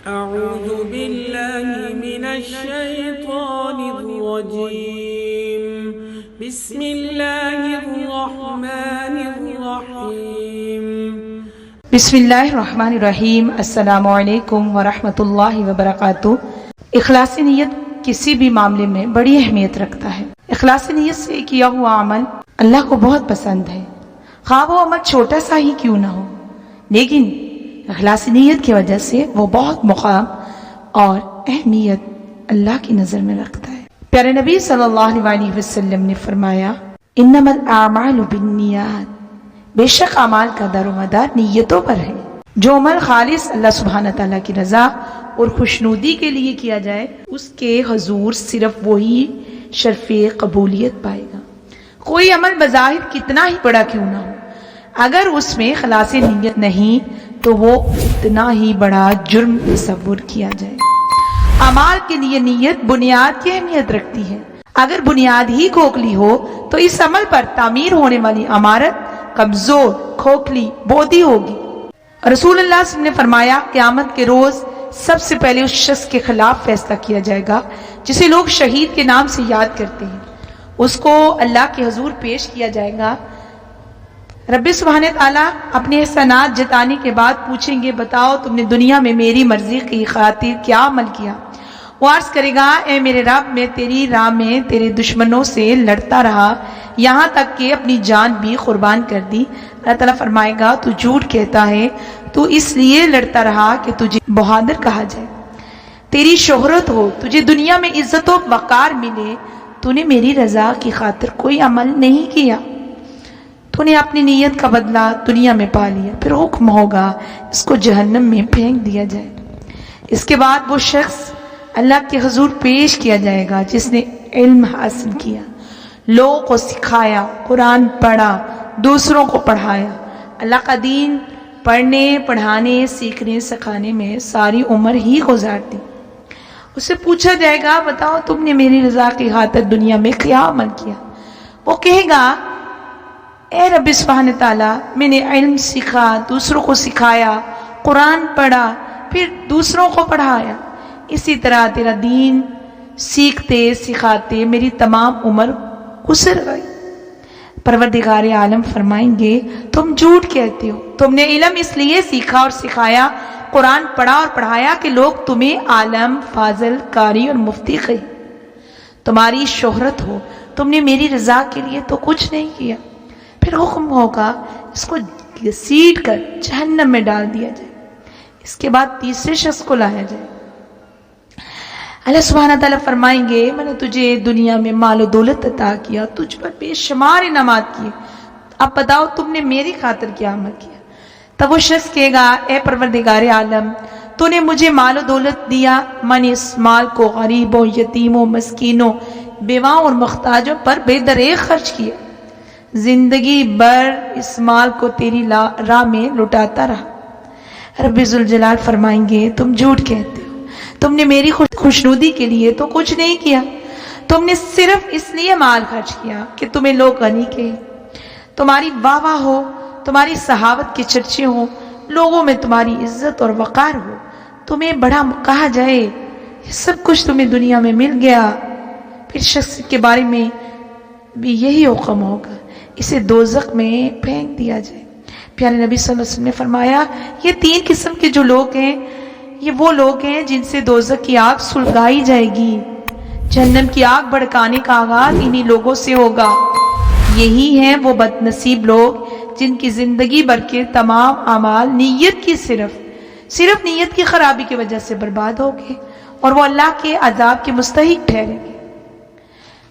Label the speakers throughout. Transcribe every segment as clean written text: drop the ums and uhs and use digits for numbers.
Speaker 1: أعوذ بالله من الشيطان الرجيم. بسم الله الرحمن الرحيم.
Speaker 2: بسم اللہ الرحمن الرحیم. السلام علیکم ورحمۃ اللہ وبرکاتہ. اخلاص نیت کسی بھی معاملے میں بڑی اہمیت رکھتا ہے. اخلاص نیت سے کیا ہوا عمل اللہ کو بہت پسند ہے، خواہ وہ عمل چھوٹا سا ہی کیوں نہ ہو، لیکن اخلاص نیت کی وجہ سے وہ بہت مقام اور اہمیت اللہ کی نظر میں رکھتا ہے. پیارے نبی صلی اللہ علیہ وسلم نے فرمایا، انما الاعمال بالنیات، بے شک اعمال کا دار و مدار نیتوں پر ہے. جو عمل خالص اللہ سبحانہ تعالیٰ کی رضا اور خوشنودی کے لیے کیا جائے، اس کے حضور صرف وہی شرف قبولیت پائے گا. کوئی عمل بظاہر کتنا ہی بڑا کیوں نہ ہو، اگر اس میں خلاص نیت نہیں تو وہ اتنا ہی بڑا جرم تصور کیا جائے. اعمال کے لیے نیت بنیاد کی اہمیت رکھتی ہے. اگر بنیاد ہی کھوکھلی ہو تو اس عمل پر تعمیر ہونے والی عمارت کمزور، کھوکھلی، بودھی ہوگی. رسول اللہ صلی اللہ علیہ وسلم نے فرمایا، قیامت کے روز سب سے پہلے اس شخص کے خلاف فیصلہ کیا جائے گا جسے لوگ شہید کے نام سے یاد کرتے ہیں. اس کو اللہ کے حضور پیش کیا جائے گا. رب سبحانہ تعالیٰ اپنے احسانات جتانے کے بعد پوچھیں گے، بتاؤ تم نے دنیا میں میری مرضی کی خاطر کیا عمل کیا؟ وہ عرض کرے گا، اے میرے رب، میں تیری راہ میں تیرے دشمنوں سے لڑتا رہا، یہاں تک کہ اپنی جان بھی قربان کر دی. اللہ تعالیٰ فرمائے گا، تو جھوٹ کہتا ہے، تو اس لیے لڑتا رہا کہ تجھے بہادر کہا جائے، تیری شہرت ہو، تجھے دنیا میں عزت و وقار ملے. تو نے میری رضا کی خاطر کوئی عمل نہیں کیا، تو نے اپنی نیت کا بدلہ دنیا میں پا لیا. پھر حکم ہوگا اس کو جہنم میں پھینک دیا جائے. اس کے بعد وہ شخص اللہ کے حضور پیش کیا جائے گا جس نے علم حاصل کیا، لوگوں کو سکھایا، قرآن پڑھا، دوسروں کو پڑھایا. اللہ کا دین پڑھنے، پڑھانے، سیکھنے، سکھانے میں ساری عمر ہی گزار دی. اس سے پوچھا جائے گا، بتاؤ تم نے میری رضا کی خاطر دنیا میں کیا عمل کیا؟ وہ کہے گا، اے رب سبحانہ تعالیٰ، میں نے علم سیکھا، دوسروں کو سکھایا، قرآن پڑھا، پھر دوسروں کو پڑھایا. اسی طرح تیرا دین سیکھتے سکھاتے میری تمام عمر گزر گئی. پروردگار عالم فرمائیں گے، تم جھوٹ کہتے ہو، تم نے علم اس لیے سیکھا اور سکھایا، قرآن پڑھا اور پڑھایا کہ لوگ تمہیں عالم، فاضل، قاری اور مفتی کہیں، تمہاری شہرت ہو. تم نے میری رضا کے لیے تو کچھ نہیں کیا. پھر حکم ہوگا اس کو گھسیٹ کر جہنم میں ڈال دیا جائے. اس کے بعد تیسرے شخص کو لایا جائے. اللہ سبحانہ تعالیٰ فرمائیں گے، میں نے تجھے دنیا میں مال و دولت عطا کیا، تجھ پر بے شمار انعامات کیے، اب بتاؤ تم نے میری خاطر کیا عمل کیا؟ تب وہ شخص کہے گا، اے پروردگار عالم، تو نے مجھے مال و دولت دیا، میں نے اس مال کو غریبوں، یتیموں، مسکینوں، بیواؤں اور محتاجوں پر بے دریغ خرچ کیا، زندگی بھر اس مال کو تیری راہ میں لٹاتا رہا. رب ذوالجلال فرمائیں گے، تم جھوٹ کہتے ہو، تم نے میری خوشنودی کے لیے تو کچھ نہیں کیا، تم نے صرف اس لیے مال خرچ کیا کہ تمہیں لوگ غنی کہیں، تمہاری واہ واہ ہو، تمہاری صحابت کے چرچے ہوں، لوگوں میں تمہاری عزت اور وقار ہو، تمہیں بڑا کہا جائے. یہ سب کچھ تمہیں دنیا میں مل گیا. پھر شخص کے بارے میں بھی یہی حکم ہوگا، اسے دوزخ میں پھینک دیا جائے. پیارے نبی صلی اللہ علیہ وسلم نے فرمایا، یہ تین قسم کے جو لوگ ہیں، یہ وہ لوگ ہیں جن سے دوزخ کی آگ سلگائی جائے گی. جہنم کی آگ بھڑکانے کا آغاز انہی لوگوں سے ہوگا. یہی ہیں وہ بد نصیب لوگ جن کی زندگی بھر کے تمام اعمال نیت کی صرف نیت کی خرابی کی وجہ سے برباد ہو گئے اور وہ اللہ کے عذاب کے مستحق ٹھہریں گے.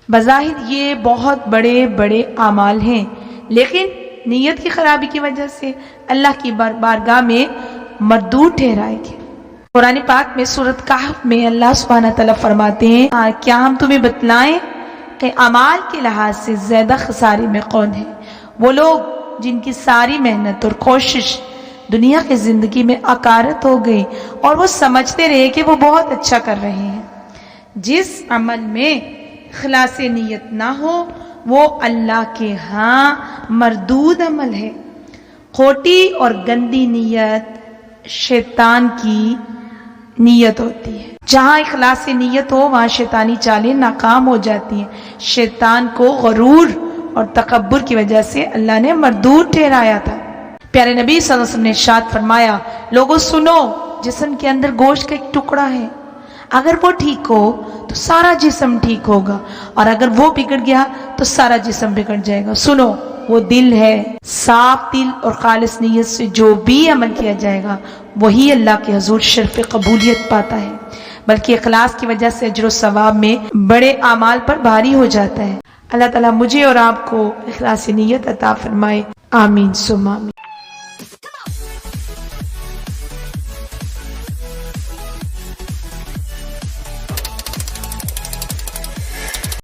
Speaker 2: بظاہر یہ بہت بڑے بڑے اعمال ہیں، لیکن نیت کی خرابی کی وجہ سے اللہ کی بارگاہ میں مردود ٹھہرائے گے. قرآن پاک میں سورۃ کہف میں اللہ سبحانہ تعالیٰ فرماتے ہیں، کیا ہم تمہیں بتلائیں کہ اعمال کے لحاظ سے زیادہ خسارے میں کون ہے؟ وہ لوگ جن کی ساری محنت اور کوشش دنیا کی زندگی میں اکارت ہو گئی اور وہ سمجھتے رہے کہ وہ بہت اچھا کر رہے ہیں. جس عمل میں خلاص نیت نہ ہو وہ اللہ کے ہاں مردود عمل ہے. کھوٹی اور گندی نیت شیطان کی نیت ہوتی ہے. جہاں اخلاص نیت ہو وہاں شیطانی چالیں ناکام ہو جاتی ہیں. شیطان کو غرور اور تکبر کی وجہ سے اللہ نے مردود ٹھہرایا تھا. پیارے نبی صلی اللہ علیہ وسلم نے ارشاد فرمایا، لوگوں سنو، جسم کے اندر گوشت کا ایک ٹکڑا ہے، اگر وہ ٹھیک ہو تو سارا جسم ٹھیک ہوگا، اور اگر وہ بگڑ گیا تو سارا جسم بگڑ جائے گا. سنو، وہ دل ہے. صاف دل اور خالص نیت سے جو بھی عمل کیا جائے گا وہی اللہ کے حضور شرف قبولیت پاتا ہے، بلکہ اخلاص کی وجہ سے اجر و ثواب میں بڑے اعمال پر بھاری ہو جاتا ہے. اللہ تعالیٰ مجھے اور آپ کو اخلاص نیت عطا فرمائے. آمین ثم آمین.